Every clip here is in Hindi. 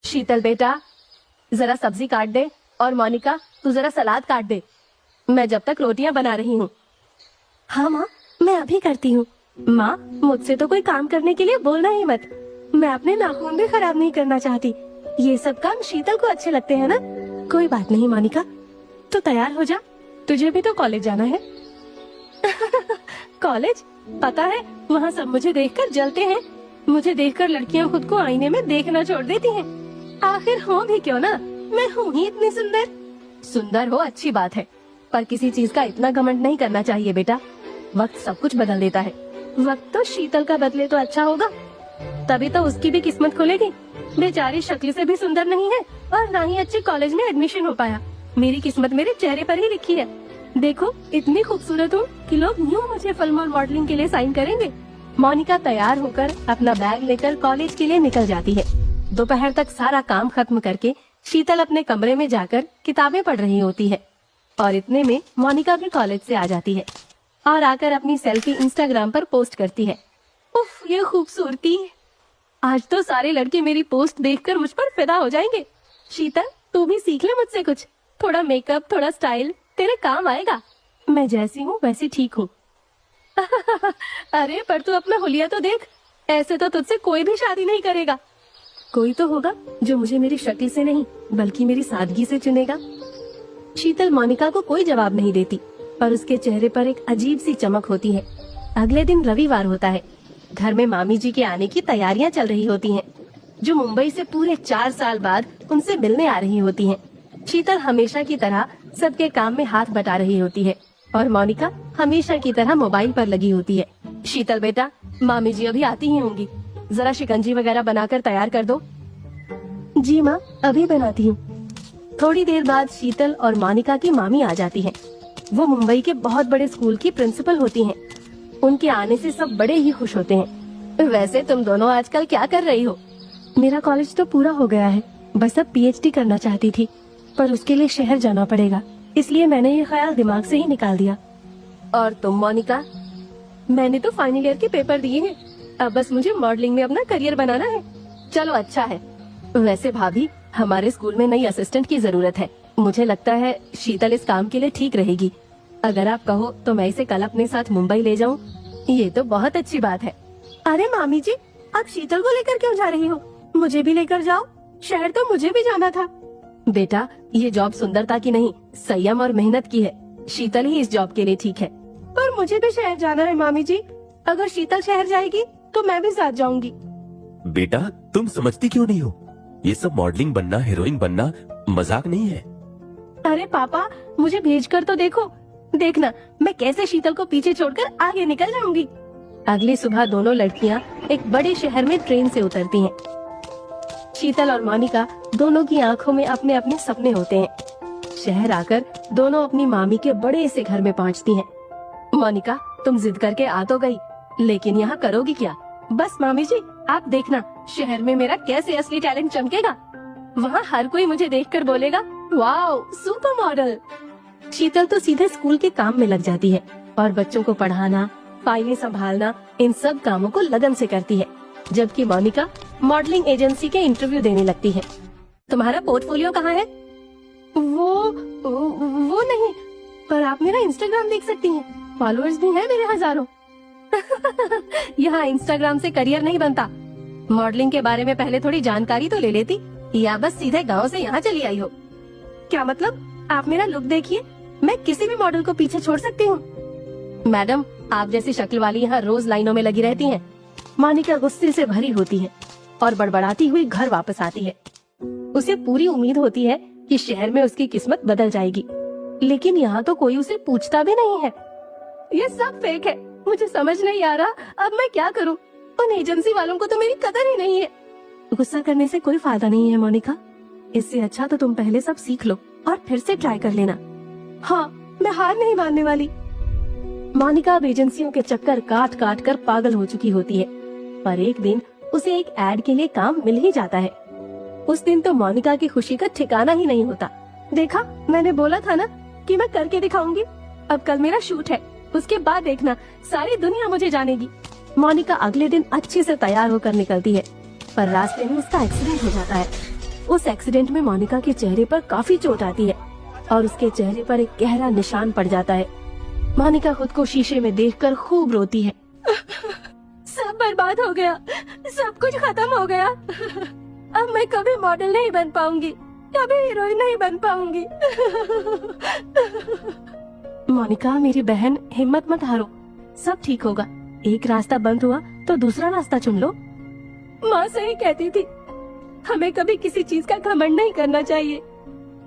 शीतल बेटा, जरा सब्जी काट दे, और मोनिका तू जरा सलाद काट दे, मैं जब तक रोटियां बना रही हूँ। हाँ माँ, मैं अभी करती हूँ। माँ, मुझसे तो कोई काम करने के लिए बोलना ही मत, मैं अपने नाखून भी खराब नहीं करना चाहती। ये सब काम शीतल को अच्छे लगते हैं ना। कोई बात नहीं मोनिका, तो तैयार हो जा, तुझे भी तो कॉलेज जाना है। कॉलेज? पता है, वहाँ सब मुझे देखकर जलते हैं। मुझे देखकर लड़कियाँ खुद को आईने में देखना छोड़ देती हैं। आखिर हो भी क्यों ना, मैं हूँ ही इतनी सुंदर। सुंदर हो अच्छी बात है, पर किसी चीज का इतना घमंड नहीं करना चाहिए बेटा। वक्त सब कुछ बदल देता है। वक्त तो शीतल का बदले तो अच्छा होगा, तभी तो उसकी भी किस्मत खुलेगी। बेचारी शक्ल से भी सुंदर नहीं है, और ना ही अच्छे कॉलेज में एडमिशन हो पाया। मेरी किस्मत मेरे चेहरे पर ही लिखी है। देखो, इतनी खूबसूरत हूँ कि लोग यूँ मुझे फिल्म और मॉडलिंग के लिए साइन करेंगे। मोनिका तैयार होकर अपना बैग लेकर कॉलेज के लिए निकल जाती है। दोपहर तक सारा काम खत्म करके शीतल अपने कमरे में जाकर किताबें पढ़ रही होती है, और इतने में मोनिका भी कॉलेज से आ जाती है और आकर अपनी सेल्फी इंस्टाग्राम पर पोस्ट करती है। उफ, ये खूबसूरती! आज तो सारे लड़के मेरी पोस्ट देखकर मुझ पर फिदा हो जाएंगे। शीतल, तू भी सीख ले मुझसे कुछ। थोड़ा मेकअप, थोड़ा स्टाइल तेरे काम आएगा। मैं जैसी हूँ वैसी ठीक हूँ। अरे पर तू अपना हुलिया तो देख, ऐसे तो तुझसे कोई भी शादी नहीं करेगा। कोई तो होगा जो मुझे मेरी शक्ल से नहीं बल्कि मेरी सादगी से चुनेगा। शीतल मोनिका को कोई जवाब नहीं देती, पर उसके चेहरे पर एक अजीब सी चमक होती है। अगले दिन रविवार होता है। घर में मामी जी के आने की तैयारियां चल रही होती हैं, जो मुंबई से पूरे 4 साल बाद उनसे मिलने आ रही होती हैं। शीतल हमेशा की तरह सबके काम में हाथ बटा रही होती है, और मोनिका हमेशा की तरह मोबाइल पर लगी होती है। शीतल बेटा, मामी जी अभी आती ही होंगी, जरा शिकंजी वगैरह बनाकर तैयार कर दो। जी माँ, अभी बनाती हूँ। थोड़ी देर बाद शीतल और मोनिका की मामी आ जाती हैं। वो मुंबई के बहुत बड़े स्कूल की प्रिंसिपल होती हैं। उनके आने से सब बड़े ही खुश होते हैं। वैसे तुम दोनों आजकल क्या कर रही हो? मेरा कॉलेज तो पूरा हो गया है, बस अब पीएचडी करना चाहती थी, पर उसके लिए शहर जाना पड़ेगा, इसलिए मैंने ये ख्याल दिमाग से ही निकाल दिया। और तुम मोनिका? मैंने तो फाइनल ईयर के पेपर दिए हैं, अब बस मुझे मॉडलिंग में अपना करियर बनाना है। चलो अच्छा है। वैसे भाभी, हमारे स्कूल में नई असिस्टेंट की जरूरत है। मुझे लगता है शीतल इस काम के लिए ठीक रहेगी। अगर आप कहो तो मैं इसे कल अपने साथ मुंबई ले जाऊं। ये तो बहुत अच्छी बात है। अरे मामी जी, आप शीतल को लेकर क्यों जा रही हो? मुझे भी लेकर जाओ, शहर तो मुझे भी जाना था। बेटा, ये जॉब सुंदरता की नहीं, संयम और मेहनत की है। शीतल ही इस जॉब के लिए ठीक है। पर मुझे भी शहर जाना है मामी जी। अगर शीतल शहर जाएगी तो मैं भी साथ जाऊंगी। बेटा, तुम समझती क्यों नहीं हो? ये सब मॉडलिंग बनना, हीरोइन बनना मजाक नहीं है। अरे पापा, मुझे भेजकर तो देखो, देखना मैं कैसे शीतल को पीछे छोड़कर आगे निकल जाऊंगी। अगली सुबह दोनों लड़कियां एक बड़े शहर में ट्रेन से उतरती हैं। शीतल और मोनिका दोनों की आंखों में अपने अपने सपने होते हैं। शहर आकर दोनों अपनी मामी के बड़े से घर में पहुंचती हैं। मोनिका, तुम जिद करके आ तो गई, लेकिन यहाँ करोगी क्या? बस मामी जी, आप देखना शहर में मेरा कैसे असली टैलेंट चमकेगा। वहाँ हर कोई मुझे देखकर बोलेगा, वाओ, सुपर मॉडल। शीतल तो सीधे स्कूल के काम में लग जाती है और बच्चों को पढ़ाना, फाइलें संभालना, इन सब कामों को लगन से करती है, जबकि मोनिका मॉडलिंग एजेंसी के इंटरव्यू देने लगती है। तुम्हारा पोर्टफोलियो कहाँ है? वो नहीं, पर आप मेरा इंस्टाग्राम देख सकती हैं, फॉलोअर्स भी हैं मेरे हजारों। यहाँ इंस्टाग्राम से करियर नहीं बनता। मॉडलिंग के बारे में पहले थोड़ी जानकारी तो ले लेती, या बस सीधे गांव से यहाँ चली आई हो? क्या मतलब? आप मेरा लुक देखिए, मैं किसी भी मॉडल को पीछे छोड़ सकती हूँ। मैडम, आप जैसी शक्ल वाली यहाँ रोज लाइनों में लगी रहती हैं। मोनिका गुस्से से भरी होती है और बड़बड़ाती हुई घर वापस आती है। उसे पूरी उम्मीद होती है कि शहर में उसकी किस्मत बदल जाएगी, लेकिन यहाँ तो कोई उसे पूछता भी नहीं है। ये सब फेक है, मुझे समझ नहीं आ रहा अब मैं क्या करूँ। उन एजेंसी वालों को तो मेरी कदर ही नहीं है। गुस्सा करने से कोई फायदा नहीं है मोनिका, इससे अच्छा तो तुम पहले सब सीख लो और फिर से ट्राई कर लेना। हाँ, मैं हार नहीं मानने वाली। मोनिका अब एजेंसियों के चक्कर काट काट कर पागल हो चुकी होती है, पर एक दिन उसे एक एड के लिए काम मिल ही जाता है। उस दिन तो मोनिका की खुशी का ठिकाना ही नहीं होता। देखा, मैंने बोला था ना कि मैं करके दिखाऊंगी। अब कल मेरा शूट है, उसके बाद देखना सारी दुनिया मुझे जानेगी। मोनिका अगले दिन अच्छे से तैयार होकर निकलती है, पर रास्ते में उसका एक्सीडेंट हो जाता है। उस एक्सीडेंट में मोनिका के चेहरे पर काफी चोट आती है और उसके चेहरे पर एक गहरा निशान पड़ जाता है। मोनिका खुद को शीशे में देखकर खूब रोती है। सब बर्बाद हो गया, सब कुछ खत्म हो गया। अब मैं कभी मॉडल नहीं बन पाऊंगी, कभी हीरोइन नहीं बन पाऊंगी। मोनिका मेरी बहन, हिम्मत मत हारो, सब ठीक होगा। एक रास्ता बंद हुआ तो दूसरा रास्ता चुन लो। माँ सही कहती थी, हमें कभी किसी चीज का घमंड नहीं करना चाहिए,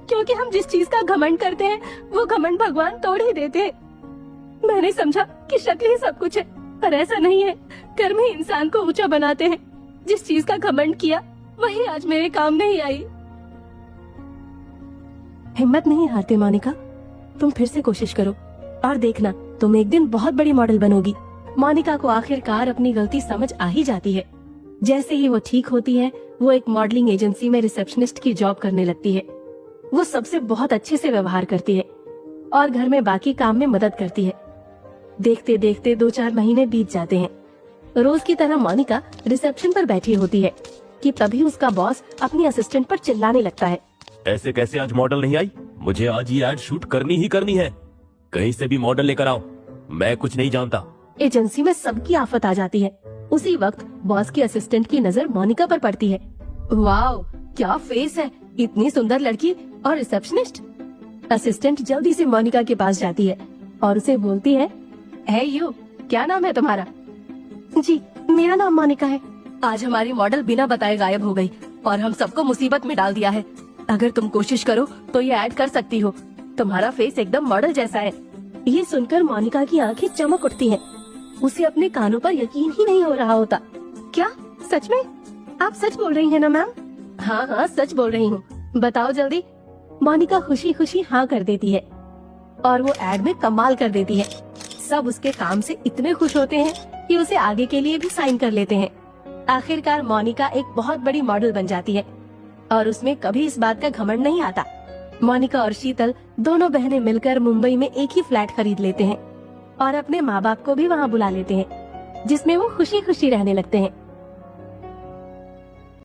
क्योंकि हम जिस चीज का घमंड करते हैं वो घमंड भगवान तोड़ ही देते हैं। मैंने समझा कि शक्ल ही सब कुछ है, पर ऐसा नहीं है। कर्म ही इंसान को ऊंचा बनाते हैं। जिस चीज का घमंड किया वही आज मेरे काम नहीं आई। हिम्मत नहीं हारते मोनिका, तुम फिर से कोशिश करो और देखना तुम एक दिन बहुत बड़ी मॉडल बनोगी। मोनिका को आखिरकार अपनी गलती समझ आ ही जाती है। जैसे ही वो ठीक होती है, वो एक मॉडलिंग एजेंसी में रिसेप्शनिस्ट की जॉब करने लगती है। वो सबसे बहुत अच्छे से व्यवहार करती है और घर में बाकी काम में मदद करती है। देखते देखते 2-4 महीने बीत जाते हैं। रोज की तरह मोनिका रिसेप्शन पर बैठी होती है कि तभी उसका बॉस अपनी असिस्टेंट पर चिल्लाने लगता है। ऐसे कैसे आज मॉडल नहीं आई? मुझे आज ये एड शूट करनी ही करनी है। कहीं से भी मॉडल लेकर आओ, मैं कुछ नहीं जानता। एजेंसी में सबकी आफत आ जाती है। उसी वक्त बॉस की असिस्टेंट की नजर मोनिका पर पड़ती है। वाओ, क्या फेस है, इतनी सुंदर लड़की और रिसेप्शनिस्ट। असिस्टेंट जल्दी से मोनिका के पास जाती है और उसे बोलती है, हे यू, क्या नाम है तुम्हारा? जी, मेरा नाम मोनिका है। आज हमारी मॉडल बिना बताए गायब हो गई और हम सबको मुसीबत में डाल दिया है। अगर तुम कोशिश करो तो ये ऐड कर सकती हो। तुम्हारा फेस एकदम मॉडल जैसा है। ये सुनकर मोनिका की आंखें चमक उठती हैं। उसे अपने कानों पर यकीन ही नहीं हो रहा होता। क्या सच में? आप सच बोल रही हैं ना मैम? हाँ हाँ, सच बोल रही हूँ, बताओ जल्दी। मोनिका खुशी खुशी हाँ कर देती है और वो एड में कमाल कर देती है। सब उसके काम से इतने खुश होते हैं कि उसे आगे के लिए भी साइन कर लेते हैं। आखिरकार मोनिका एक बहुत बड़ी मॉडल बन जाती है और उसमें कभी इस बात का घमंड नहीं आता। मोनिका और शीतल दोनों बहनें मिलकर मुंबई में एक ही फ्लैट खरीद लेते हैं और अपने माँ बाप को भी वहाँ बुला लेते हैं, जिसमें वो खुशी खुशी रहने लगते हैं।